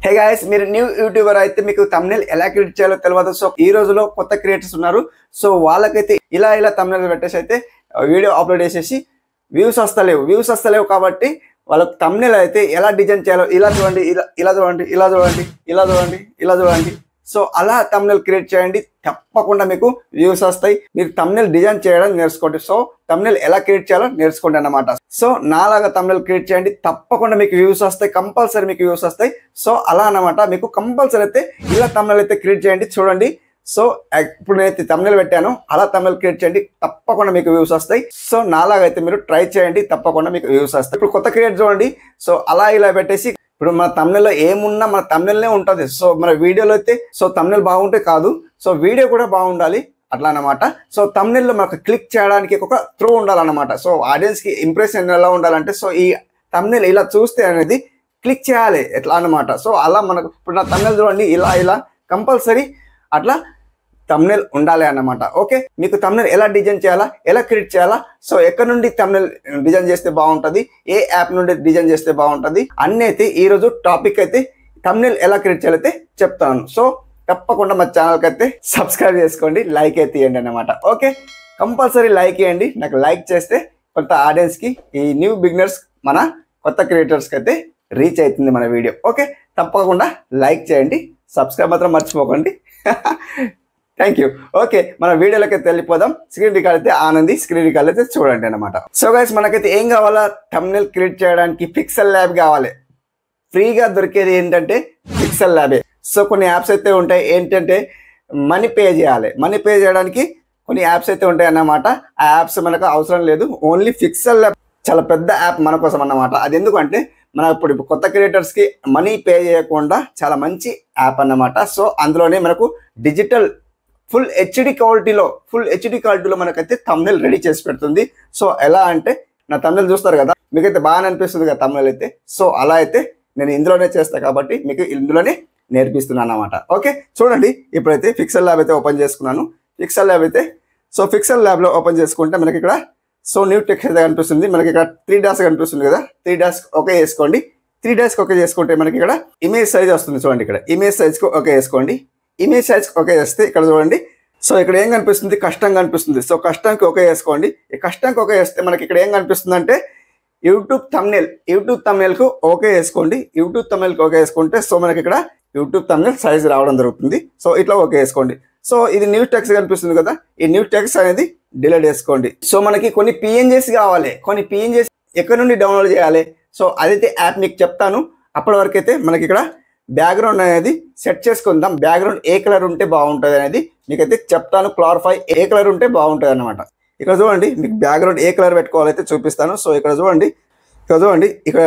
Hey guys, మీరు new YouTuber అయితే మీకు thumbnail ఎలా క్రియేట్ చేయాలో తెలియదు. సో ఈ రోజులో కొత్త క్రియేటర్స్ ఉన్నారు. సో వాళ్ళకైతే ఇలా thumbnail పెట్టేసి అయితే వీడియో అప్లోడ్ చేసేసి వ్యూస్ వస్తలేవు కాబట్టి వాళ్ళకి thumbnail అయితే ఎలా డిజైన్ చేయాలో ఇలా చూడండి. సో అలా thumbnail క్రియేట్ చేయండి, తప్పకుండా మీకు వ్యూస్ వస్తాయి. మీరు thumbnail డిజైన్ చేయడం నేర్చుకోండి. సో thumbnail ఎలా క్రియేట్ చేయాలో నేర్చుకోండి అన్నమాట. సో నాలాగా thumbnail క్రియేట్ చేయండి, తప్పకుండా మీకు వ్యూస్ వస్తాయి, కంపల్సరీ మీకు వ్యూస్ వస్తాయి. సో అలా అన్నమాట, మీకు కంపల్సరీ అయితే ఇలా thumbnail అయితే క్రియేట్ చేయండి. చూడండి, సో ఇప్పుడు నేనైతే thumbnail పెట్టాను, అలా thumbnail క్రియేట్ చేయండి, తప్పకుండా మీకు వ్యూస్ వస్తాయి. సో నాలాగా అయితే మీరు ట్రై చేయండి, తప్పకుండా మీకు వ్యూస్ వస్తాయి. ఇప్పుడు కొత్త క్రియేట్ చూడండి, సో ఇలా పెట్టేసి ఇప్పుడు మన thumbnail లో ఏమున్నా మన thumbnailనే ఉంటుంది. సో మన వీడియోలో అయితే సో thumbnail బాగుంటే కాదు, సో వీడియో కూడా బాగుండాలి అట్లా అన్నమాట. సో thumbnail లో మనకు క్లిక్ చేయడానికి ఒక త్రో ఉండాలన్నమాట. సో ఆడియన్స్కి ఇంప్రెషన్ ఎలా ఉండాలంటే, సో ఈ thumbnail ఇలా చూస్తే అనేది క్లిక్ చేయాలి ఎట్లా అన్నమాట. సో అలా మనకు ఇప్పుడు నా thumbnail చూడండి, ఇలా కంపల్సరీ అట్లా thumbnail ఉండాలి అన్నమాట. ఓకే, మీకు thumbnail ఎలా డిజైన్ చేయాలా, ఎలా క్రియేట్ చేయాలా, సో ఎక్కడ నుండి thumbnail డిజైన్ చేస్తే బాగుంటుంది, ఏ యాప్ నుండి డిజైన్ చేస్తే బాగుంటుంది అన్నీ అయితే ఈరోజు టాపిక్ అయితే thumbnail ఎలా క్రియేట్ చేయాలైతే చెప్తాను. సో తప్పకుండా మా ఛానల్కి అయితే సబ్స్క్రైబ్ చేసుకోండి, లైక్ అయితే ఇవ్వండి అన్నమాట. ఓకే, కంపల్సరీ లైక్ ఇవ్వండి. నాకు లైక్ చేస్తే కొంత ఆడియన్స్కి, ఈ న్యూ బిగినర్స్ మన కొత్త క్రియేటర్స్కి అయితే రీచ్ అవుతుంది మన వీడియో. ఓకే, తప్పకుండా లైక్ చేయండి, సబ్స్క్రైబ్ మాత్రం మర్చిపోకండి. Thank you. ఓకే, మన వీడియోలోకి అయితే వెళ్ళిపోదాం. స్క్రీన్ రికార్డ్ అయితే ఆనంది, స్క్రీన్ రికార్డ్ అయితే చూడండి అనమాట. సో గైస్, మనకైతే ఏం కావాలా, thumbnail క్రియేట్ చేయడానికి పిక్సెల్ ల్యాబ్ కావాలి. ఫ్రీగా దొరికేది ఏంటంటే పిక్సెల్ ల్యాబే. సో కొన్ని యాప్స్ అయితే ఉంటాయి, ఏంటంటే మనీ పే చేయాలి. మనీ పే చేయడానికి కొన్ని యాప్స్ అయితే ఉంటాయి అన్నమాట. ఆ యాప్స్ మనకు అవసరం లేదు, ఓన్లీ పిక్సెల్ ల్యాబ్ చాలా పెద్ద యాప్ మన కోసం అన్నమాట. అది ఎందుకంటే మన ఇప్పుడు కొత్త క్రియేటర్స్కి మనీ పే చేయకుండా చాలా మంచి యాప్ అన్నమాట. సో అందులోనే మనకు డిజిటల్ ఫుల్ హెచ్డి క్వాలిటీలో మనకైతే thumbnail రెడీ చేసి పెడుతుంది. సో ఎలా అంటే నా thumbnail చూస్తారు కదా, మీకైతే బాగా అనిపిస్తుంది కదా thumbnail అయితే. సో అలా అయితే నేను ఇందులోనే చేస్తాను కాబట్టి మీకు ఇందులోనే నేర్పిస్తున్నాను అన్నమాట. ఓకే, చూడండి, ఇప్పుడైతే పిక్సెల్ ల్యాబ్ అయితే ఓపెన్ చేసుకున్నాను. పిక్సెల్ ల్యాబ్ అయితే సో పిక్సెల్ ల్యాబ్లో ఓపెన్ చేసుకుంటే మనకి ఇక్కడ సో న్యూ టెక్స్ట్ అయితే కనిపిస్తుంది. మనకి ఇక్కడ 3 డాట్స్ కనిపిస్తుంది కదా, 3 డాట్స్ ఓకే చేసుకోండి. 3 డాట్స్ ఓకే చేసుకుంటే మనకి ఇక్కడ ఇమేజ్ సైజ్ వస్తుంది. చూడండి, ఇక్కడ ఇమేజ్ సైజ్కి ఓకే వేసుకోండి. ఇమేజ్ సైజ్ ఓకే చేస్తే ఇక్కడ చూడండి, సో ఇక్కడ ఏం కనిపిస్తుంది, కష్టం కనిపిస్తుంది. సో కష్టంకి ఓకే వేసుకోండి. ఈ కష్టంకి ఓకే వేస్తే మనకి ఇక్కడ ఏం కనిపిస్తుంది అంటే యూట్యూబ్ thumbnailకు ఓకే వేసుకోండి. యూట్యూబ్ thumbnailకి ఓకే వేసుకుంటే సో మనకి ఇక్కడ యూట్యూబ్ thumbnail సైజ్ రావడం జరుగుతుంది. సో ఇట్లా ఓకే వేసుకోండి. సో ఇది న్యూ టెక్స్ట్ కనిపిస్తుంది కదా, ఈ న్యూ టెక్స్ట్ అనేది డిలీట్ చేసుకోండి. సో మనకి కొన్ని పిఎన్జీస్ కావాలి, కొన్ని పిఎన్జీస్ ఎక్కడ నుండి డౌన్లోడ్ చేయాలి, సో అదైతే యాప్ మీకు చెప్తాను. అప్పటి వరకు అయితే మనకి ఇక్కడ బ్యాక్గ్రౌండ్ అనేది సెట్ చేసుకుందాం. బ్యాక్గ్రౌండ్ ఏ కలర్ ఉంటే బాగుంటుంది అనేది మీకైతే చెప్తాను. క్లారిఫై ఏ కలర్ ఉంటే బాగుంటుంది అనమాట. ఇక్కడ చూడండి, మీకు బ్యాక్గ్రౌండ్ ఏ కలర్ పెట్టుకోవాలైతే చూపిస్తాను. సో ఇక్కడ చూడండి, ఇక్కడ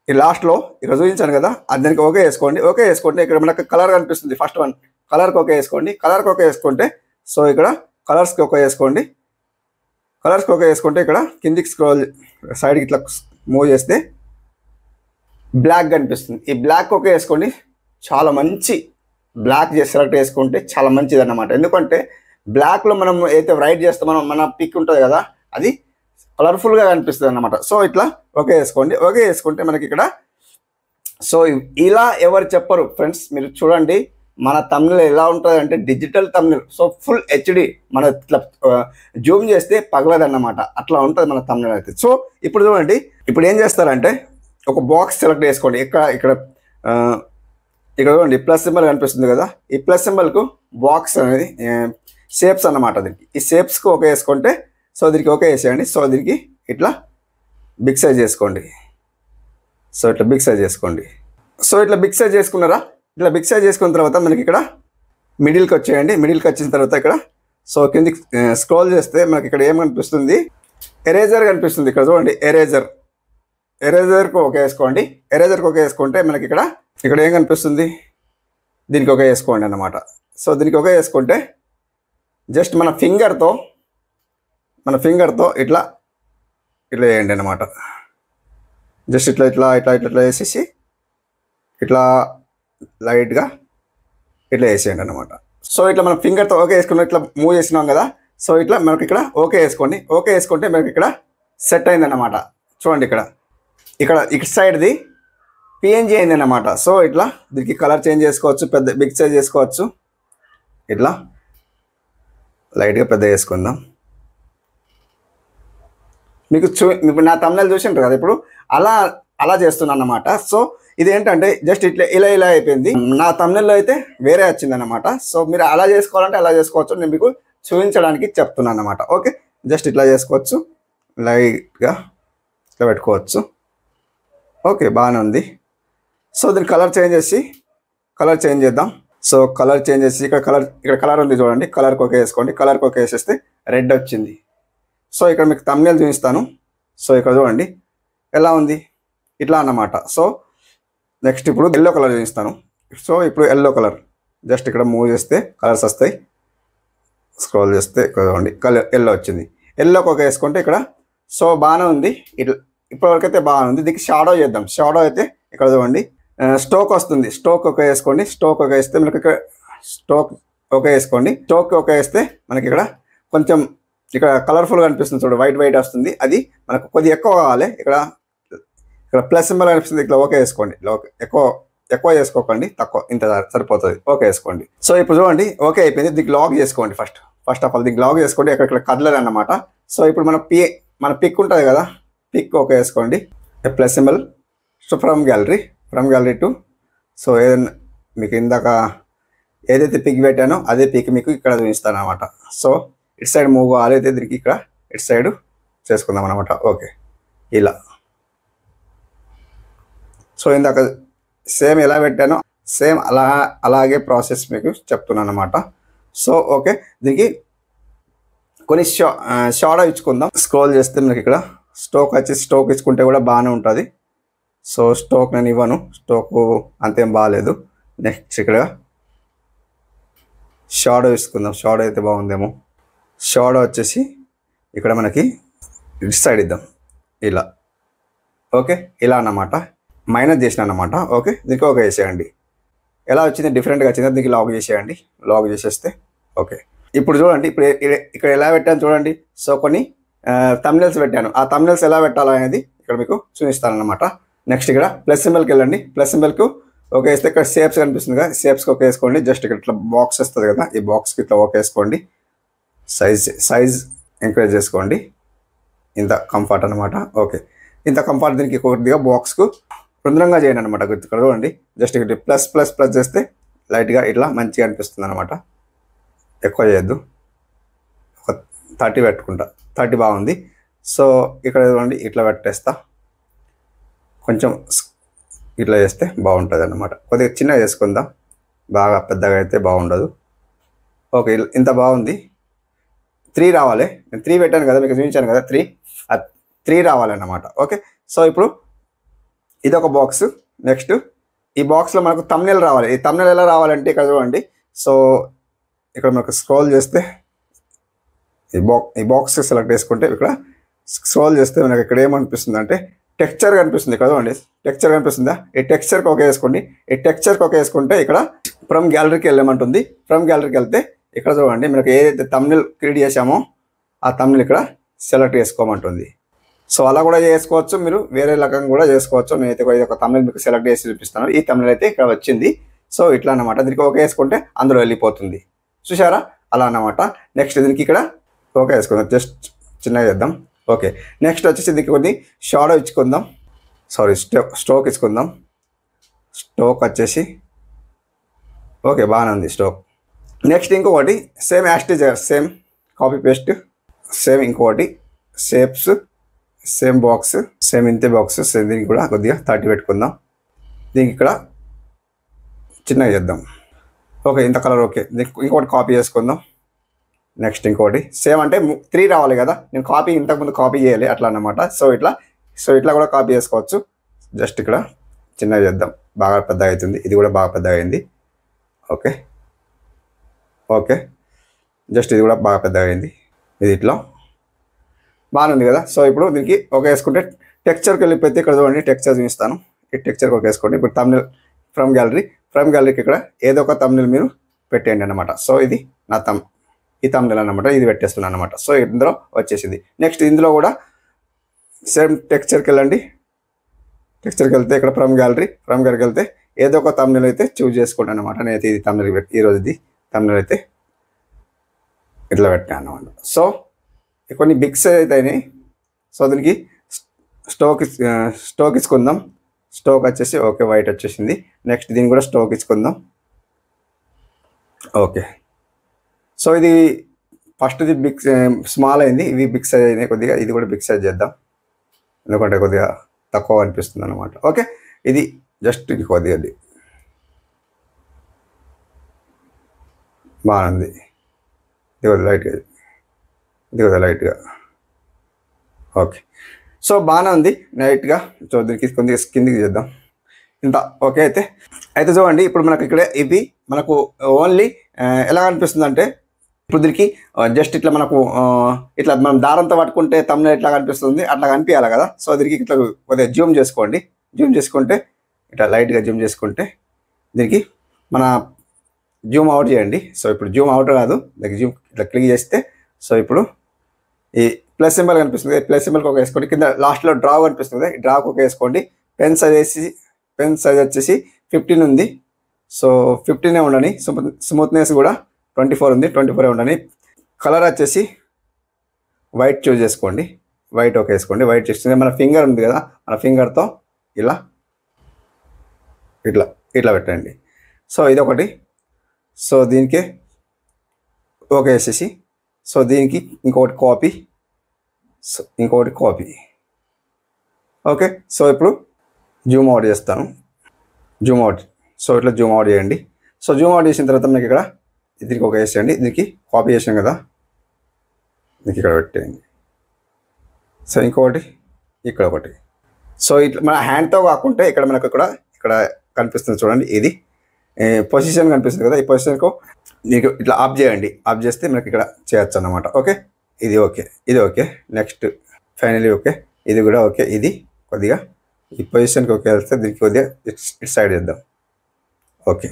ఈ లాస్ట్లో ఇక్కడ చూపించాను కదా, దానికి ఓకే వేసుకోండి. ఓకే వేసుకుంటే ఇక్కడ మనకు కలర్ కనిపిస్తుంది, ఫస్ట్ వన్ కలర్కి ఓకే వేసుకోండి. కలర్కి ఓకే వేసుకుంటే సో ఇక్కడ కలర్స్కి ఓకే వేసుకోండి. కలర్స్కి ఓకే వేసుకుంటే ఇక్కడ కిందికి స్క్రోల్ సైడ్కి ఇట్లా మూవ్ చేస్తే బ్లాక్ కనిపిస్తుంది. ఈ బ్లాక్ ఓకే వేసుకోండి. చాలా మంచి బ్లాక్ సెలెక్ట్ చేసుకుంటే చాలా మంచిది అన్నమాట. ఎందుకంటే బ్లాక్లో మనం అయితే రైట్ చేస్తామో మన పిక్ ఉంటుంది కదా, అది కలర్ఫుల్గా కనిపిస్తుంది అన్నమాట. సో ఇట్లా ఓకే వేసుకోండి. ఓకే వేసుకుంటే మనకి ఇక్కడ సో ఇలా ఎవరు చెప్పరు ఫ్రెండ్స్, మీరు చూడండి మన thumbnail ఎలా ఉంటుంది అంటే digital thumbnail. So full HD, మన ఇట్లా జూమ్ చేస్తే పగలదన్నమాట, అట్లా ఉంటుంది మన thumbnail అయితే. సో ఇప్పుడు చూడండి, ఇప్పుడు ఏం చేస్తారంటే ఒక బాక్స్ సెలెక్ట్ చేసుకోండి. ఇక్కడ చూడండి ప్లస్ సింబల్ కనిపిస్తుంది కదా, ఈ ప్లస్ సింబల్కు బాక్స్ అనేది షేప్స్ అన్నమాట. దీనికి ఈ షేప్స్కి ఓకే వేసుకుంటే సో దీనికి ఓకే వేసేయండి. సో దీనికి ఇట్లా బిగ్ సైజ్ చేసుకోండి. సో ఇట్లా బిగ్ సైజ్ చేసుకోండి. సో ఇట్లా బిగ్ సైజ్ చేసుకున్నారా, ఇట్లా బిగ్ సైజ్ చేసుకున్న తర్వాత మనకి ఇక్కడ మిడిల్కి వచ్చేయండి. మిడిల్కి వచ్చిన తర్వాత ఇక్కడ సో కిందికి స్క్రోల్ చేస్తే మనకి ఇక్కడ ఏం కనిపిస్తుంది, ఎరేజర్ కనిపిస్తుంది. ఇక్కడ చూడండి ఎరేజర్కి ఓకే వేసుకోండి. ఎరేజర్కి ఓకే వేసుకుంటే మనకి ఇక్కడ ఏం కనిపిస్తుంది, దీనికి ఓకే వేసుకోండి అన్నమాట. సో దీనికి ఓకే వేసుకుంటే జస్ట్ మన ఫింగర్తో ఇట్లా వేయండి అన్నమాట. జస్ట్ ఇట్లా వేసేసి ఇట్లా లైట్గా ఇట్లా వేసేయండి అన్నమాట. సో ఇట్లా మనం ఫింగర్తో ఓకే వేసుకుని ఇట్లా మూవ్ చేసినాం కదా, సో ఇట్లా మనకి ఇక్కడ ఓకే వేసుకోండి. ఓకే వేసుకుంటే మనకి ఇక్కడ సెట్ అయిందన్నమాట. చూడండి, ఇక్కడ సైడ్ది పిఎన్జీ అయింది అన్నమాట. సో ఇట్లా దీనికి కలర్ చేంజ్ చేసుకోవచ్చు, పెద్ద బిగ్ సైజ్ చేసుకోవచ్చు. ఇట్లా లైట్గా పెద్ద చేసుకుందాం. మీకు నా తమ్నెల్ చూసి ఉంటారు కదా, ఇప్పుడు అలా చేస్తున్నాను అన్నమాట. సో ఇది ఏంటంటే జస్ట్ ఇట్లా ఇలా అయిపోయింది. నా తమ్నెల్లో అయితే వేరే వచ్చింది అన్నమాట. సో మీరు అలా చేసుకోవాలంటే అలా చేసుకోవచ్చు, నేను మీకు చూపించడానికి చెప్తున్నాను అన్నమాట. ఓకే, జస్ట్ ఇట్లా చేసుకోవచ్చు, లైట్గా ఇట్లా పెట్టుకోవచ్చు. ఓకే, బాగానే ఉంది. సో దీన్ని కలర్ చేంజ్ చేద్దాం. సో కలర్ చేంజ్ చేసి ఇక్కడ కలర్ ఉంది చూడండి, కలర్కి ఓకే వేసుకోండి. కలర్కి ఓకే వేసేస్తే రెడ్ వచ్చింది. సో ఇక్కడ మీకు తమ్నెల్ చూపిస్తాను. సో ఇక్కడ చూడండి ఎలా ఉంది, ఇట్లా అన్నమాట. సో నెక్స్ట్ ఇప్పుడు ఎల్లో కలర్ చూపిస్తాను. సో ఇప్పుడు ఎల్లో కలర్ జస్ట్ ఇక్కడ మూవ్ చేస్తే కలర్స్ వస్తాయి. స్క్రోల్ చేస్తే ఇక్కడ చూడండి కలర్ ఎల్లో వచ్చింది. ఎల్లోకి ఓకే వేసుకుంటే ఇక్కడ సో బాగానే ఉంది. ఇట్లా ఇప్పటివరకు అయితే బాగానే ఉంది. దీనికి షాడో చేద్దాం. షాడో అయితే ఇక్కడ చూడండి స్టోక్ వస్తుంది. స్టోక్ ఓకే వేసుకోండి. స్టోక్ ఓకే వేస్తే మనకి ఇక్కడ స్టోక్ ఓకే వేసుకోండి. స్టోక్ ఓకే వేస్తే మనకి ఇక్కడ కొంచెం ఇక్కడ కలర్ఫుల్గా అనిపిస్తుంది చూడు, వైట్ వస్తుంది. అది మనకు కొద్దిగా ఎక్కువ కావాలి. ఇక్కడ ప్లస్ సింబల్ అనిపిస్తుంది, ఇట్లా ఓకే వేసుకోండి. ఎక్కువ చేసుకోకండి, తక్కువ ఇంత సరిపోతుంది. ఓకే వేసుకోండి. సో ఇప్పుడు చూడండి ఓకే అయిపోయింది. దీనికి లాగ్ చేసుకోండి. ఫస్ట్ ఆఫ్ ఆల్ దీనికి లాగ్ చేసుకోండి. ఇక్కడ కదలరు అన్నమాట. సో ఇప్పుడు మన పిక్ ఉంటుంది కదా, పిక్ ఓకే వేసుకోండి. Plus symbol. So from gallery to so ఏదైనా మీకు ఇందాక ఏదైతే పిక్ పెట్టానో అదే పిక్ మీకు ఇక్కడ చూపిస్తాను అనమాట. సో ఇటు సైడ్ మూవ్ కావాలి, అయితే దీనికి ఇక్కడ ఇటు సైడ్ చేసుకుందాం అనమాట. ఓకే, ఇలా. సో ఇందాక సేమ్ ఎలా పెట్టానో సేమ్ అలాగే ప్రాసెస్ మీకు చెప్తున్నాను అనమాట. సో ఓకే, దీనికి కొన్ని షాడో ఇచ్చుకుందాం. స్క్రోల్ చేస్తే మనకి ఇక్కడ స్టోక్ ఇచ్చుకుంటే కూడా బాగానే ఉంటుంది. సో స్టోక్ నేను ఇవ్వను, స్టోక్ అంతేం బాగాలేదు. నెక్స్ట్ ఇక్కడ షాడో ఇచ్చుకుందాం. షాడో అయితే బాగుందేమో. షాడో వచ్చేసి ఇక్కడ మనకి ఇటు సైడ్ ఇద్దాం, ఇలా. ఓకే, ఇలా అన్నమాట. మైనస్ చేసిన అన్నమాట. ఓకే, దీనికి ఓకే చేసేయండి. ఎలా వచ్చింది, డిఫరెంట్గా వచ్చింది, దీనికి లాగ్ చేసేయండి. లాగ్ చేసేస్తే ఓకే. ఇప్పుడు చూడండి, ఇప్పుడు ఇక్కడ ఎలా పెట్టాను చూడండి. సో కొన్ని తమ్నెల్స్ పెట్టాను. ఆ తమ్నెల్స్ ఎలా పెట్టాలనేది ఇక్కడ మీకు చూపిస్తాను అన్నమాట. నెక్స్ట్ ఇక్కడ ప్లస్ సింబల్కి వెళ్ళండి. ప్లస్ సింబల్కు ఓకే వేస్తే ఇక్కడ షేప్స్ కనిపిస్తుంది కదా, షేప్స్కి ఓకే వేసుకోండి. జస్ట్ ఇక్కడ ఇట్లా బాక్స్ వస్తుంది కదా, ఈ బాక్స్కి ఇట్లా ఓకే వేసుకోండి. సైజ్ ఎంకరేజ్ చేసుకోండి. ఇంత కంఫర్ట్ అనమాట. ఓకే, ఇంత కంఫర్ట్. దీనికి కొద్దిగా బాక్స్కు రుద్రంగా చేయండి అనమాట. ఇక్కడ చూడండి, జస్ట్ ఇక్కడ ప్లస్ చేస్తే లైట్గా ఇట్లా మంచిగా అనిపిస్తుంది అనమాట. ఎక్కువ చేయొద్దు, ఒక 30 పెట్టుకుంటా. 30 బాగుంది. సో ఇక్కడ చూడండి ఇట్లా పెట్టేస్తా. కొంచెం ఇట్లా చేస్తే బాగుంటుంది అన్నమాట. కొద్దిగా చిన్నగా చేసుకుందాం, బాగా పెద్దగా అయితే బాగుండదు. ఓకే, ఇంత బాగుంది. 3 రావాలి. నేను 3 పెట్టాను కదా, మీకు చూపించాను కదా, 3 రావాలన్నమాట. ఓకే, సో ఇప్పుడు ఇదొక బాక్స్. నెక్స్ట్ ఈ బాక్స్లో మనకు తమ్నెల్ రావాలి. ఈ తమ్నెల్ ఎలా రావాలంటే ఇక్కడ చూడండి. సో ఇక్కడ మనకు స్క్రోల్ చేస్తే ఈ బాక్స్ సెలెక్ట్ చేసుకుంటే ఇక్కడ స్క్రోల్ చేస్తే మనకి ఇక్కడ ఏమనిపిస్తుంది అంటే టెక్స్చర్ కనిపిస్తుంది కదా అండి. టెక్స్చర్ కనిపిస్తుందా? ఈ టెక్స్చర్కి ఓకే వేసుకోండి. ఈ టెక్స్చర్కి ఓకే వేసుకుంటే ఇక్కడ ఫ్రమ్ గ్యాలరీకి వెళ్ళమంటుంది. ఫ్రమ్ గ్యాలరీకి వెళ్తే ఇక్కడ చూడండి మనకి ఏదైతే తమ్నెల్ క్రియేట్ చేసామో ఆ తమ్నెల్ ఇక్కడ సెలెక్ట్ చేసుకోమంటుంది. సో అలా కూడా చేసుకోవచ్చు, మీరు వేరే రకంగా కూడా చేసుకోవచ్చు. నేనైతే ఒక తమ్నెల్ మీకు సెలెక్ట్ చేసి చూపిస్తాను. ఈ తమ్నెల్ అయితే ఇక్కడ వచ్చింది. సో ఇట్లా అన్నమాట. దీనికి ఓకే వేసుకుంటే అందులో వెళ్ళిపోతుంది. చూసారా, అలా అన్నమాట. నెక్స్ట్ దీనికి ఇక్కడ ఓకే వేసుకుందాం. జస్ట్ చిన్నగా చేద్దాం. ఓకే, నెక్స్ట్ వచ్చేసి దీనికి కొన్ని షాడో ఇచ్చుకుందాం. స్టోక్ ఇచ్చుకుందాం. స్టోక్ వచ్చేసి ఓకే బాగానే ఉంది స్టోక్. నెక్స్ట్ ఇంకొకటి సేమ్ యాస్టిజర్, సేమ్ కాపీ పేస్ట్, సేమ్ ఇంకొకటి షేప్స్, సేమ్ బాక్స్, సేమ్ ఇంతే బాక్స్. సేమ్ దీనికి కూడా కొద్దిగా 30 పెట్టుకుందాం. దీనికి ఇక్కడ చిన్నగా చేద్దాం. ఓకే, ఇంత కలర్ ఓకే. దీనికి ఇంకొకటి కాపీ చేసుకుందాం. నెక్స్ట్ ఇంకోటి సేమ్ అంటే 3 రావాలి కదా, నేను కాపీ ఇంతకుముందు కాపీ చేయాలి అట్లా అన్నమాట. సో ఇట్లా కూడా కాపీ చేసుకోవచ్చు. జస్ట్ ఇక్కడ చిన్నగా చేద్దాం, బాగా పెద్దగా అవుతుంది. ఇది కూడా బాగా పెద్దగా అయింది. ఓకే, జస్ట్ ఇది కూడా బాగా పెద్దగా అయింది. ఇది ఇట్లా బాగానే ఉంది కదా. సో ఇప్పుడు దీనికి ఓకే వేసుకుంటే టెక్స్చర్కి వెళ్ళిపోతే ఇక్కడ చూడండి టెక్స్చర్ చూపిస్తాను. ఈ టెక్స్చర్కి ఓకే వేసుకోండి. ఇప్పుడు తమ్నెల్ ఫ్రమ్ గ్యాలరీకి ఇక్కడ ఏదో ఒక తమ్నెల్ మీరు పెట్టేయండి అనమాట. సో ఇది నా ఈ తమ్నెల్ అనమాట, ఇది పెట్టేస్తున్నాను అనమాట. సో ఇందులో వచ్చేసింది. నెక్స్ట్ ఇందులో కూడా సేమ్ టెక్స్చర్కి వెళ్ళండి. టెక్స్చర్కి వెళ్తే ఇక్కడ ఫ్రమ్ గ్యాలరీకి వెళ్తే ఏదో ఒక తమ్నెల్ అయితే చూజ్ చేసుకుంటాను అనమాట. నేనైతే ఇది తమ్నెల్ ఈరోజుది తమ్నెల్ అయితే ఇట్లా పెట్టాను అనమాట. సో కొన్ని బిగ్స్ అయితే అయినాయి. సో దీనికి స్టోక్ ఇచ్చుకుందాం. స్టోక్ వచ్చేసి ఓకే వైట్ వచ్చేసింది. నెక్స్ట్ దీన్ని కూడా స్టోక్ ఇచ్చుకుందాం. ఓకే, సో ఇది ఫస్ట్ది బిగ్ స్మాల్ అయింది, ఇవి బిగ్ సైజ్ అయినాయి కొద్దిగా. ఇది కూడా బిగ్ సైజ్ చేద్దాం ఎందుకంటే కొద్దిగా తక్కువ అనిపిస్తుంది అనమాట. ఓకే, ఇది జస్ట్ ఇది కొద్దిగా బాగుంది. ఇది కొద్దిగా లైట్గా ఓకే. సో బాగానే ఉంది లైట్గా. సో దీనికి కొద్దిగా కిందికి చేద్దాం ఇంత. ఓకే, అయితే చూడండి ఇప్పుడు మనకు ఇక్కడ ఇవి మనకు ఓన్లీ ఎలా అనిపిస్తుంది అంటే ఇప్పుడు దీనికి జస్ట్ ఇట్లా మనకు ఇట్లా మనం దారంతో పట్టుకుంటే తమ్నెల్ ఎట్లా కనిపిస్తుంది అట్లా కనిపించాలి కదా. సో దీనికి ఇట్లా కొద్దిగా జూమ్ చేసుకుంటే ఇట్లా లైట్గా జూమ్ చేసుకుంటే దీనికి మన జూమ్ అవుట్ చేయండి. సో ఇప్పుడు జూమ్ అవుట్ కాదు, దానికి జూమ్ ఇట్లా క్లిక్ చేస్తే సో ఇప్పుడు ఈ ప్లస్ సింబల్ కనిపిస్తుంది. ప్లస్ సింబల్కి ఒక వేసుకోండి. కింద లాస్ట్లో డ్రా కనిపిస్తుంది, డ్రాకి ఒక వేసుకోండి. పెన్ సైజ్ వచ్చేసి 15 ఉంది. సో 15 ఉండని. స్మూత్నెస్ కూడా 24 ఉంది, 24 ఉండని. కలర్ వచ్చేసి వైట్ చూజ్ చేసుకోండి. వైట్ ఒక వేసుకోండి. వైట్ చేస్తుంది మన ఫింగర్ ఉంది కదా, మన ఫింగర్తో ఇలా ఇట్లా పెట్టండి. సో ఇదొకటి. సో దీనికి ఓకే వేసేసి సో దీనికి ఇంకొకటి కాపీ. ఓకే, సో ఇప్పుడు జూమ్ అవుట్ చేస్తాను. సో ఇట్లా జూమ్ అవుట్ చేయండి. సో జూమ్ అవుట్ చేసిన తర్వాత మీకు ఇక్కడ దీనికి ఒక వేసేయండి. దీనికి కాపీ చేసాం కదా, దీనికి ఇక్కడ పెట్టేయండి. సో ఇంకొకటి ఇక్కడ ఒకటి. సో ఇట్లా మన హ్యాండ్తో కాకుంటే ఇక్కడ మనకు ఇక్కడ కనిపిస్తుంది చూడండి, ఇది పొజిషన్ కనిపిస్తుంది కదా. ఈ పొజిషన్కు మీకు ఇట్లా ఆఫ్ చేయండి. ఆఫ్ చేస్తే మనకి ఇక్కడ చేయొచ్చు అన్నమాట. ఓకే, ఇది ఓకే. నెక్స్ట్ ఫైనలీ ఓకే, ఇది కూడా ఓకే. ఇది కొద్దిగా ఈ పొజిషన్కి ఓకే వెళ్తే దీనికి కొద్దిగా ఇటు సైడ్ చేద్దాం. ఓకే,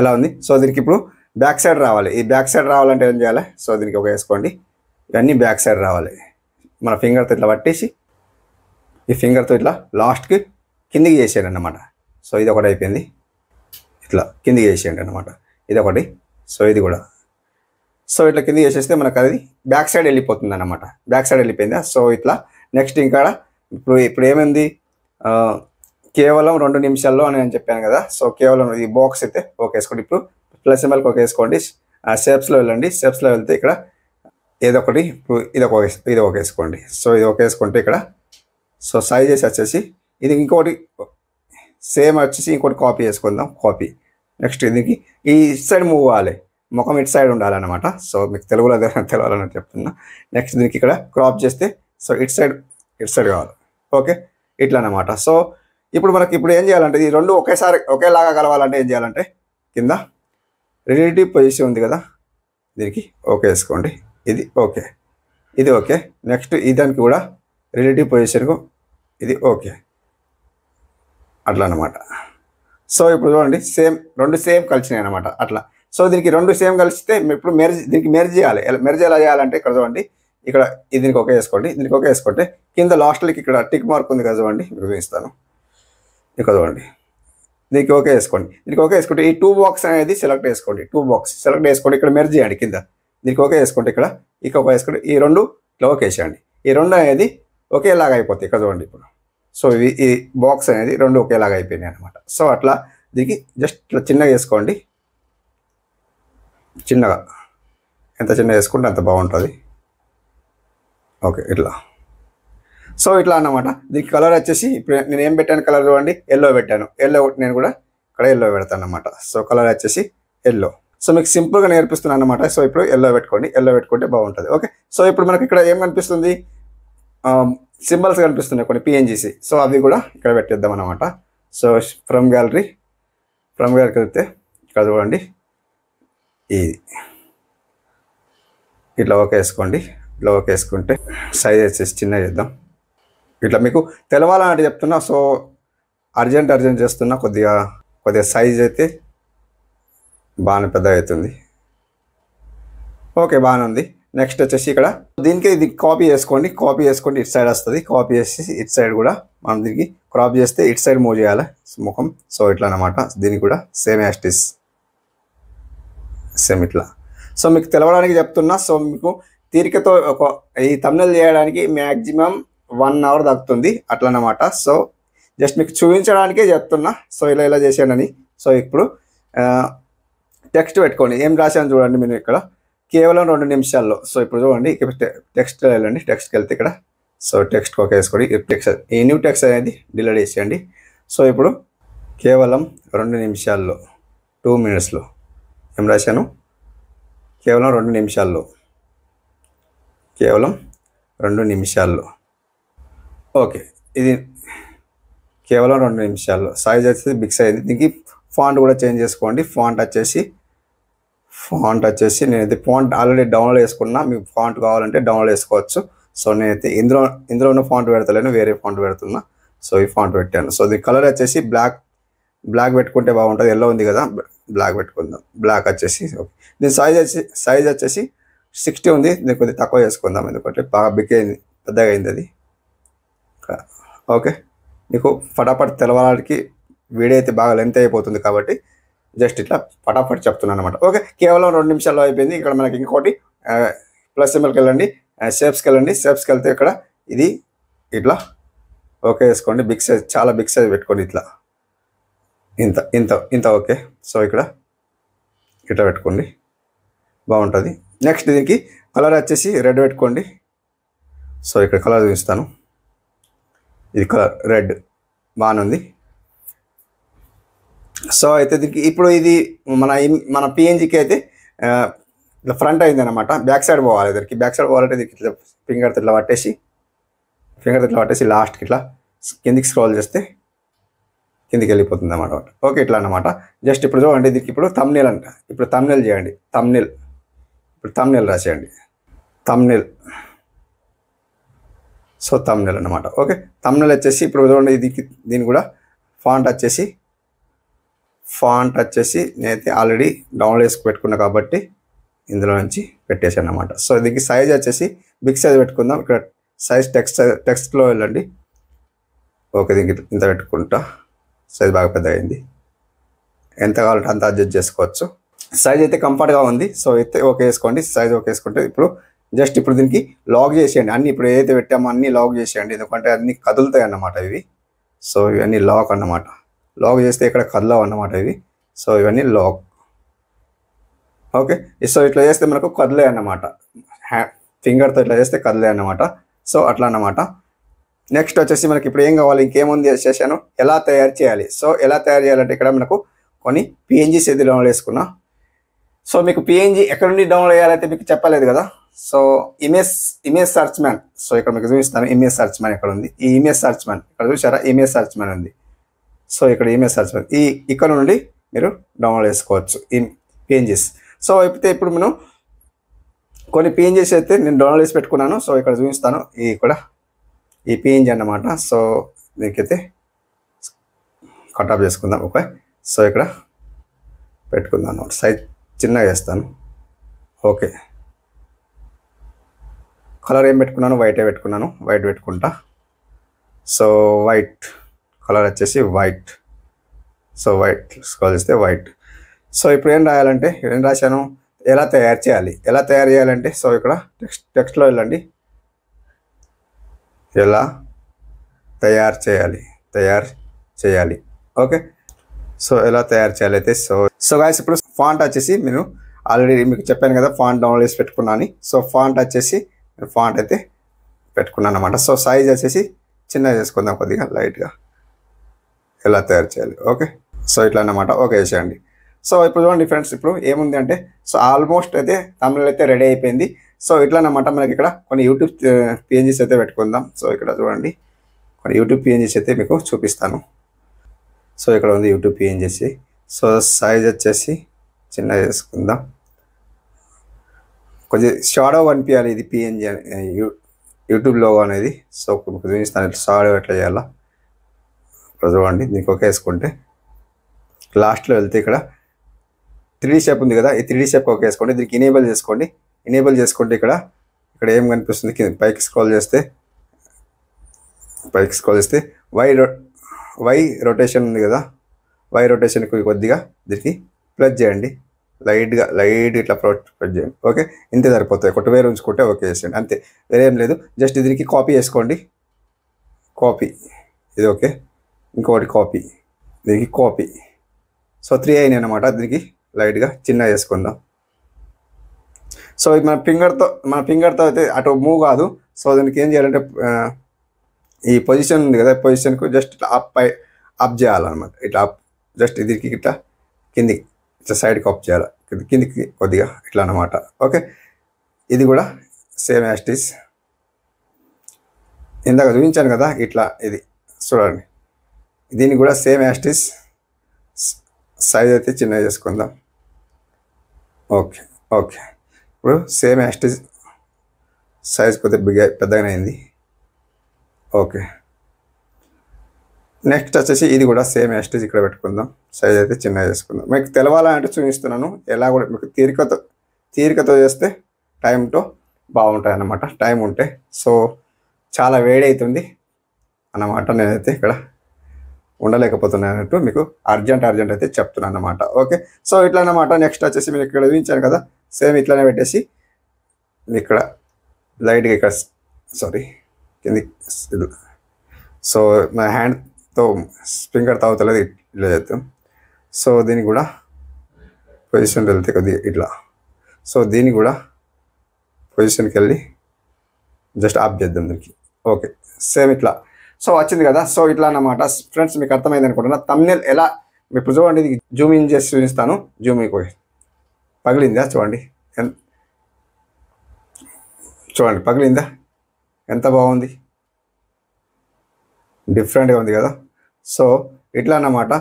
ఎలా ఉంది? సో దీనికి ఇప్పుడు బ్యాక్ సైడ్ రావాలి. ఈ బ్యాక్ సైడ్ రావాలంటే ఏం చేయాలి? సో దీనికి ఒక వేసుకోండి. ఇవన్నీ బ్యాక్ సైడ్ రావాలి. మన ఫింగర్తో ఇట్లా పట్టేసి ఈ ఫింగర్తో ఇట్లా లాస్ట్కి కిందికి చేసేయండి అన్నమాట. సో ఇది ఒకటి అయిపోయింది. ఇట్లా కిందికి చేసేయండి అన్నమాట. ఇది ఒకటి. సో ఇది కూడా. సో ఇట్లా కిందికి చేసేస్తే మనకు అది బ్యాక్ సైడ్ వెళ్ళిపోతుంది అన్నమాట. బ్యాక్ సైడ్ వెళ్ళిపోయిందా? సో ఇట్లా నెక్స్ట్ ఇంకా ఇప్పుడు ఏమైంది, కేవలం 2 నిమిషాల్లో అని నేను చెప్పాను కదా. సో కేవలం ఈ బాక్స్ అయితే ఓకే వేసుకోండి. ఇప్పుడు ప్లస్ సింబల్కి ఒక వేసుకోండి. షేప్స్లో వెళ్ళండి. షేప్స్లో వెళ్తే ఇక్కడ ఏదో ఒకటి ఇప్పుడు ఇది ఒక వేసుకోండి. సో ఇది ఒక వేసుకుంటే ఇక్కడ సో సైజెస్ వచ్చేసి ఇది ఇంకోటి సేమ్ వచ్చేసి ఇంకోటి కాపీ చేసుకుందాం. కాపీ. నెక్స్ట్ దీనికి ఈ సైడ్ మూవ్ అవ్వాలి, ముఖం ఇటు సైడ్ ఉండాలన్నమాట. సో మీకు తెలుగులో తెలవాలని చెప్తున్నా. నెక్స్ట్ దీనికి ఇక్కడ క్రాప్ చేస్తే సో ఇటు సైడ్ కావాలి. ఓకే, ఇట్లా అన్నమాట. సో ఇప్పుడు ఏం చేయాలంటే ఈ రెండు ఒకేలాగా కలవాలంటే ఏం చేయాలంటే కింద రిలేటివ్ పొజిషన్ ఉంది కదా, దీనికి ఓకే వేసుకోండి. ఇది ఓకే. నెక్స్ట్ దానికి కూడా రిలేటివ్ పొజిషన్కు ఇది ఓకే, అట్లా అన్నమాట. సో ఇప్పుడు చూడండి రెండు సేమ్ కలిసినాయి అనమాట అట్లా. సో దీనికి 2 సేమ్ కలిస్తే ఇప్పుడు దీనికి మెర్జ్ చేయాలి. మెర్జ్ ఎలా చేయాలంటే ఇక్కడ చూడండి, ఇక్కడ దీనికి ఓకే వేసుకోండి. దీనికి ఓకే వేసుకుంటే కింద లాస్ట్లోకి ఇక్కడ టిక్ మార్క్ ఉంది కదా చూడండి, మీకు చూపిస్తాను. ఇక్కడ చూడండి, దీనికి ఓకే వేసుకోండి. దీనికి ఓకే వేసుకుంటే ఈ 2 బాక్స్ అనేది సెలెక్ట్ చేసుకోండి. 2 బాక్స్ సెలెక్ట్ చేసుకుంటే ఇక్కడ మెర్జ్ చేయండి కింద. దీనికి ఓకే వేసుకుంటే ఇక్కడ ఓకే వేసుకుంటే ఈ 2 ఇట్లా ఓకే వేసేయండి. ఈ 2 అనేది ఒకేలాగా అయిపోతాయి. ఇక్కడ చూడండి ఇప్పుడు. సో ఈ బాక్స్ అనేది 2 ఒకేలాగా అయిపోయినాయి అనమాట. సో అట్లా దీనికి జస్ట్ ఇట్లా చిన్నగా వేసుకోండి. చిన్నగా ఎంత చిన్నగా వేసుకుంటే అంత బాగుంటుంది. ఓకే, ఇట్లా. సో ఇట్లా అన్నమాట. దీనికి కలర్ వచ్చేసి ఇప్పుడు నేను ఏం పెట్టాను కలర్ చూడండి, ఎల్లో పెట్టాను. నేను కూడా ఇక్కడ ఎల్లో పెడతాను అన్నమాట. సో కలర్ వచ్చేసి ఎల్లో. సో మీకు సింపుల్గా నేర్పిస్తున్నాను అన్నమాట. సో ఇప్పుడు ఎల్లో పెట్టుకుంటే బాగుంటుంది. ఓకే, సో ఇప్పుడు మనకి ఇక్కడ ఏం కనిపిస్తుంది, సింబల్స్ కనిపిస్తున్నాయి కొన్ని PNGs. సో అవి కూడా ఇక్కడ పెట్టేద్దాం అన్నమాట. సో ఫ్రమ్ గ్యాలరీకి వెళ్తే ఇక్కడ చూడండి, ఇది ఇట్లా ఓకే వేసుకోండి. ఇట్లా ఓకే వేసుకుంటే సైజ్ వచ్చేసి చిన్నగా చేద్దాం. ఇట్లా మీకు తెలవాలంటే చెప్తున్నా. సో అర్జెంట్ చేస్తున్నా. కొద్దిగా సైజ్ అయితే బాగానే పెద్దగా అవుతుంది. ఓకే, బాగానే ఉంది. నెక్స్ట్ వచ్చేసి ఇక్కడ దీనికి ఇది కాపీ చేసుకోండి ఇటు సైడ్ వస్తుంది. కాపీ చేసి ఇటు సైడ్ కూడా మనం దీనికి క్రాప్ చేస్తే ఇటు సైడ్ మూవ్ చేయాలి ముఖం. సో ఇట్లా అనమాట. దీనికి కూడా సేమ్ యాస్టిస్ సేమ్ ఇట్లా. సో మీకు తెలవడానికి చెప్తున్నా. సో మీకు తీరికతో ఈ థంబ్నెయిల్ చేయడానికి మ్యాక్సిమం 1 అవర్ దక్కుతుంది అట్లా అన్నమాట. సో జస్ట్ మీకు చూపించడానికే చెప్తున్నా. సో ఇలా చేసానని. సో ఇప్పుడు టెక్స్ట్ పెట్టుకోండి. ఏం రాశాను చూడండి మీరు ఇక్కడ కేవలం 2 నిమిషాల్లో. సో ఇప్పుడు చూడండి టెక్స్ట్ వెళ్ళండి. టెక్స్ట్కి వెళ్తే ఇక్కడ సో టెక్స్ట్ వేసుకోండి. ఈ న్యూ టెక్స్ట్ అనేది డిలీట్ చేసేయండి. సో ఇప్పుడు కేవలం 2 నిమిషాల్లో 2 minutesలో ఏం రాశాను? కేవలం 2 నిమిషాల్లో కేవలం 2 నిమిషాల్లో. ఓకే, ఇది కేవలం 2 నిమిషాల్లో. సైజ్ వచ్చేసి బిగ్ సైజ్. దీనికి ఫాంట్ కూడా చేంజ్ చేసుకోండి. ఫాంట్ వచ్చేసి నేనైతే ఫాంట్ ఆల్రెడీ డౌన్లోడ్ చేసుకున్నా. మీకు ఫాంట్ కావాలంటే డౌన్లోడ్ చేసుకోవచ్చు. సో నేనైతే ఇందులో ఉన్న ఫాంట్ పెడతలేను, వేరే ఫాంట్ పెడుతున్నా. సో ఈ ఫాంట్ పెట్టాను. సో దీని కలర్ వచ్చేసి బ్లాక్ పెట్టుకుంటే బాగుంటుంది. ఎల్లో ఉంది కదా, బ్లాక్ పెట్టుకుందాం. బ్లాక్ వచ్చేసి ఓకే. దీని సైజ్ వచ్చేసి 60 ఉంది. దీన్ని కొద్దిగా తక్కువ చేసుకుందాం, ఎందుకంటే బాగా బిగ్ అయింది, పెద్దగా అయింది అది. ఓకే, మీకు ఫటాఫట్ తెలవడానికి వీడియో అయితే బాగా లెంత్ అయిపోతుంది కాబట్టి జస్ట్ ఇట్లా ఫటాఫట్ చెప్తున్నాను అనమాట. ఓకే, కేవలం 2 నిమిషాల్లో అయిపోయింది. ఇక్కడ మనకి ఇంకోటి ప్లస్ సింబల్కి వెళ్ళండి, షేప్స్కి వెళ్ళండి. షేప్స్కి వెళ్తే ఇక్కడ ఇది ఇట్లా ఓకే వేసుకోండి. బిగ్ సైజ్, చాలా బిగ్ సైజ్ పెట్టుకోండి. ఇట్లా ఇంత ఓకే. సో ఇక్కడ ఇట్లా పెట్టుకోండి, బాగుంటుంది. నెక్స్ట్ దీనికి కలర్ వచ్చేసి రెడ్ పెట్టుకోండి. సో ఇక్కడ కలర్ చూపిస్తాను. ఇది కలర్ రెడ్ బాగానే ఉంది. సో అయితే దీనికి ఇప్పుడు ఇది మన పిఎన్జికి అయితే ఇట్లా ఫ్రంట్ అయింది అనమాట. బ్యాక్ సైడ్ పోవాలి. దీనికి బ్యాక్ సైడ్ పోవాలంటే దీనికి ఇట్లా ఫింగర్ ఇట్లా పట్టేసి లాస్ట్కి ఇట్లా కిందికి స్క్రోల్ చేస్తే కిందికి వెళ్ళిపోతుంది అన్నమాట. ఓకే, ఇట్లా అన్నమాట. జస్ట్ ఇప్పుడు చూడండి, దీనికి ఇప్పుడు థంబ్నెయిల్ అంట. ఇప్పుడు థంబ్నెయిల్ చేయండి. ఇప్పుడు థంబ్నెయిల్ రాసేయండి. సో థంబ్నెయిల్ అన్నమాట. ఓకే, థంబ్నెయిల్ వచ్చేసి ఇప్పుడు చూడండి, దీని కూడా ఫాంట్ వచ్చేసి నేనైతే ఆల్రెడీ డౌన్లోడ్ చేసుకు పెట్టుకున్నా కాబట్టి ఇందులో నుంచి పెట్టేసాను అనమాట. సో దీనికి సైజ్ వచ్చేసి బిగ్ సైజ్ పెట్టుకుందాం. ఇక్కడ సైజ్ టెక్స్ట్లో వెళ్ళండి. ఓకే, దీనికి ఇంత పెట్టుకుంటా. సైజ్ బాగా పెద్దగా అయింది. ఎంత కావాలంటే అంత అడ్జస్ట్ చేసుకోవచ్చు. సైజ్ అయితే కంఫర్ట్గా ఉంది. సో అయితే ఓకే వేసుకోండి. సైజ్ ఓకే వేసుకుంటే ఇప్పుడు దీనికి లాక్ చేసేయండి. అన్ని ఇప్పుడు ఏదైతే పెట్టామో అన్నీ లాక్ చేసేయండి, ఎందుకంటే అన్నీ కదులుతాయి అన్నమాట ఇవి. సో ఇవన్నీ లాక్ అన్నమాట. లాక్ చేస్తే ఇక్కడ కదలవు అన్నమాట ఇవి. సో ఇవన్నీ లాక్. ఓకే, సో ఇట్లా చేస్తే మనకు కదలే అన్నమాట. ఫింగర్తో ఇట్లా చేస్తే కదలే అన్నమాట. సో అట్లా అన్నమాట. నెక్స్ట్ వచ్చేసి మనకి ఇప్పుడు ఏం కావాలి, ఇంకేముంది చేశాను, ఎలా తయారు చేయాలి. సో ఎలా తయారు చేయాలంటే ఇక్కడ మనకు కొన్ని పిఎన్జీస్ అయితే డౌన్లోడ్ చేసుకున్నా. సో మీకు పిఎన్జీ ఎక్కడ నుండి డౌన్లోడ్ చేయాలంటే మీకు చెప్పలేదు కదా. So image search man. So ఇక్కడ మీకు చూపిస్తాను. ఇమేజ్ సర్చ్ మ్యాన్ ఎక్కడ ఉంది. ఈ ఇమేజ్ సర్చ్ మ్యాన్ ఇక్కడ చూసారా, ఇమేజ్ సర్చ్ మ్యాన్ ఉంది. సో ఇక్కడ ఇమేజ్ సర్చ్ మ్యాన్ ఇక్కడ నుండి మీరు డౌన్లోడ్ చేసుకోవచ్చు ఈ పిఎన్జీస్. సో ఇప్పుడు మనం కొన్ని పిఎన్జీస్ అయితే నేను డౌన్లోడ్ చేసి పెట్టుకున్నాను. సో ఇక్కడ చూపిస్తాను. ఈ పిఎన్జీ అన్నమాట. సో దీనికైతే కట్ ఆఫ్ చేసుకుందాం. ఓకే, సో ఇక్కడ పెట్టుకుందాం అన్నమాట. సైజ్ చిన్నగా చేస్తాను. ఓకే, కలర్ ఏం పెట్టుకున్నాను, వైటే పెట్టుకున్నాను. వైట్ పెట్టుకుంటా. సో వైట్ కలర్ వచ్చేసి వైట్. సో వైట్ స్క్రోల్ చేస్తే వైట్. సో ఇప్పుడు ఏం రాశాను, ఎలా తయారు చేయాలంటే సో ఇక్కడ టెక్స్ట్లో వెళ్ళండి. ఎలా తయారు చేయాలి. ఓకే, సో ఎలా తయారు చేయాలి అయితే సో గాయ్స్ ఇప్పుడు ఫాంట్ వచ్చేసి నేను ఆల్రెడీ మీకు చెప్పాను కదా, ఫాంట్ డౌన్లోడ్ చేసి పెట్టుకున్నాను. సో ఫాంట్ అయితే పెట్టుకున్నాను అనమాట. సో సైజ్ వచ్చేసి చిన్నగా చేసుకుందాం, కొద్దిగా లైట్గా. ఎలా తయారు చేయాలి. ఓకే, సో ఇట్లా అన్నమాట. ఓకే చేసేయండి. సో ఇప్పుడు చూడండి ఫ్రెండ్స్, ఇప్పుడు ఏముంది అంటే సో ఆల్మోస్ట్ అయితే థంబ్నెయిల్ అయితే రెడీ అయిపోయింది. సో ఇట్లా అన్నమాట. మనకి ఇక్కడ కొన్ని యూట్యూబ్ పిఎన్జీస్ అయితే పెట్టుకుందాం. సో ఇక్కడ చూడండి, కొన్ని యూట్యూబ్ పిఎన్జీస్ అయితే మీకు చూపిస్తాను. సో ఇక్కడ ఉంది యూట్యూబ్ పిఎన్జీస్. సో సైజ్ వచ్చేసి చిన్నగా చేసుకుందాం, కొంచెం షాడో కనిపించాలి. ఇది పిఎన్జీ యూట్యూబ్ లోగో అనేది. సో మీకు చూపిస్తాను షాడో ఎట్లా చేయాలా. ఇక్కడ చూడండి, దీనికి ఒక వేసుకుంటే లాస్ట్లో వెళ్తే ఇక్కడ 3D షేప్ ఉంది కదా, ఈ 3D షేప్ ఒక వేసుకోండి. దీనికి ఎనేబుల్ చేసుకోండి. ఎనేబుల్ చేసుకుంటే ఇక్కడ ఏం కనిపిస్తుంది కింద పైకి స్క్రోల్ చేస్తే వై రొటేషన్ ఉంది కదా, వై రొటేషన్కి కొద్దిగా దీనికి ప్లస్ చేయండి, లైట్ ఇట్లా ప్లస్ చేయండి. ఓకే, ఇంతే సరిపోతుంది. ఒకటి వేరు ఉంచుకుంటే ఓకే చేసేయండి, అంతే, వేరేం లేదు. జస్ట్ దీనికి కాపీ చేసుకోండి, కాపీ ఇది ఓకే, ఇంకొకటి కాపీ, దీనికి కాపీ. సో 3 అయినాయి అనమాట. దీనికి లైట్గా చిన్న చేసుకుందాం. సో ఇది మన ఫింగర్తో అయితే అటు మూవ్ కాదు. సో దీనికి ఏం చేయాలంటే ఈ పొజిషన్ ఉంది కదా, పొజిషన్కు జస్ట్ ఇట్లా అప్ చేయాలన్నమాట. ఇట్లా అప్, జస్ట్ దీనికి ఇట్లా కిందికి ఇట్లా సైడ్కి అప్ చేయాలి, కిందికి కొద్దిగా ఇట్లా అనమాట. ఓకే, ఇది కూడా సేమ్ యాస్టీస్ ఇందాక చూపించాను కదా, ఇట్లా ఇది చూడండి. దీన్ని కూడా సేమ్ యాస్టీస్ సైజ్ అయితే చిన్నగా చేసుకుందాం. ఓకే, ఇప్పుడు సేమ్ యాస్టీస్ సైజ్ కొద్దిగా పెద్దగానే అయింది. ఓకే, నెక్స్ట్ వచ్చేసి ఇది కూడా సేమ్ యాస్టీస్ ఇక్కడ పెట్టుకుందాం, సైజ్ అయితే చిన్నగా చేసుకుందాం. మీకు తెలవాలంటే చూపిస్తున్నాను, ఎలా కూడా మీకు తీరికతో చేస్తే టైంతో బాగుంటాయి అన్నమాట, టైం ఉంటే. సో చాలా వేడి అవుతుంది అన్నమాట, నేనైతే ఇక్కడ ఉండలేకపోతున్నాను అన్నట్టు మీకు అర్జెంట్ అయితే చెప్తున్నాను అన్నమాట. ఓకే, సో ఇట్లా అన్నమాట. నెక్స్ట్ వచ్చేసి మీరు ఇక్కడ చూపించాను కదా, సేమ్ ఇట్లానే పెట్టేసి ఇక్కడ లైట్గా ఇక్కడ కింది. సో నా హ్యాండ్తో ఫింగర్ తాగుతలేదు, ఇట్లా చేద్దాం. సో దీనికి కూడా పొజిషన్ వెళ్తే కొద్దిగా ఇట్లా. సో దీన్ని కూడా పొజిషన్కి వెళ్ళి జస్ట్ ఆఫ్ చేద్దాం దీనికి. ఓకే, సేమ్ ఇట్లా. సో వచ్చింది కదా. సో ఇట్లా అన్నమాట ఫ్రెండ్స్, మీకు అర్థమైంది అనుకుంటున్నా. థంబ్నెయిల్ ఎలా ఇప్పుడు చూడండి, ఇది జూమ్ ఇన్ చేసి చూపిస్తాను. జూమ్ అయిపోయి పగిలిందా చూడండి, పగిలిందా, ఎంత బాగుంది, డిఫరెంట్గా ఉంది కదా. సో ఇట్లా అన్నమాట.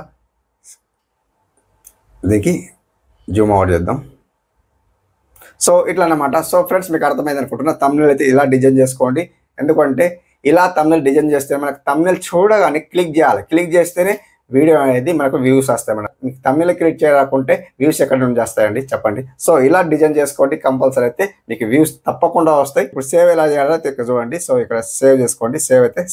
దీనికి జూమ్ అవుట్ చేద్దాం. సో ఇట్లా అన్నమాట. సో ఫ్రెండ్స్, మీకు అర్థమైంది అనుకుంటున్నా. థంబ్నెయిల్ అయితే ఇలా డిజైన్ చేసుకోండి. ఎందుకంటే ఇలా థంబ్నెయిల్ డిజైన్ చేస్తే మనకు థంబ్నెయిల్ చూడగానే క్లిక్ చేయాలి. క్లిక్ చేస్తేనే వీడియో అనేది మనకు వ్యూస్ వస్తాయి. మీకు థంబ్నెయిల్ క్రియేట్ చేయకుంటే వ్యూస్ ఎక్కడ నుండి వస్తాయండి చెప్పండి. సో ఇలా డిజైన్ చేసుకోండి, కంపల్సరీ అయితే మీకు వ్యూస్ తప్పకుండా వస్తాయి. ఇప్పుడు సేవ్ ఎలా చేయాలో ఇక్కడ చూడండి. సో ఇక్కడ సేవ్ చేసుకోండి. సేవ్ అయితే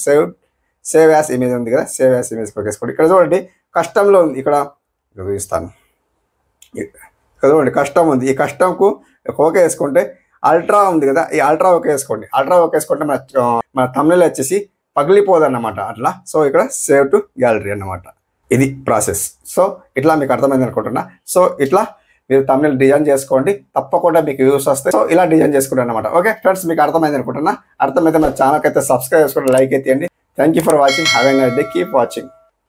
సేవ్ యాస్ ఇమేజ్ ఉంది కదా, సేవ్ యాస్ ఇమేజ్ వేసుకోండి. ఇక్కడ చూడండి కస్టమ్లో ఉంది, ఇక్కడ చూపిస్తాను. ఇక్కడ చూడండి కస్టమ్ ఉంది. ఈ కస్టమ్కు ఓకే వేసుకుంటే అల్ట్రా ఉంది కదా, ఈ అల్ట్రా ఓకే వేసుకోండి. అల్ట్రా ఓకే వేసుకుంటే మన థంబ్నెయిల్ వచ్చేసి పగిలిపోదన్నమాట అట్లా. సో ఇక్కడ సేవ్ టు గ్యాలరీ అన్నమాట, ఇది ప్రాసెస్. సో ఇట్లా మీకు అర్థమైంది అనుకుంటున్నా. సో ఇట్లా మీరు థంబ్నెయిల్ డిజైన్ చేసుకోండి, తప్పకుండా మీకు వ్యూస్ వస్తాయి. సో ఇలా డిజైన్ చేసుకుంటారు అనమాట. ఓకే ఫ్రెండ్స్, మీకు అర్థమైంది అనుకుంటున్నా. అర్థమైతే మన ఛానల్కి అయితే సబ్స్క్రైబ్ చేసుకోండి, లైక్ అయితే ఇవ్వండి. Thank you for watching. Have a nice day. Keep watching.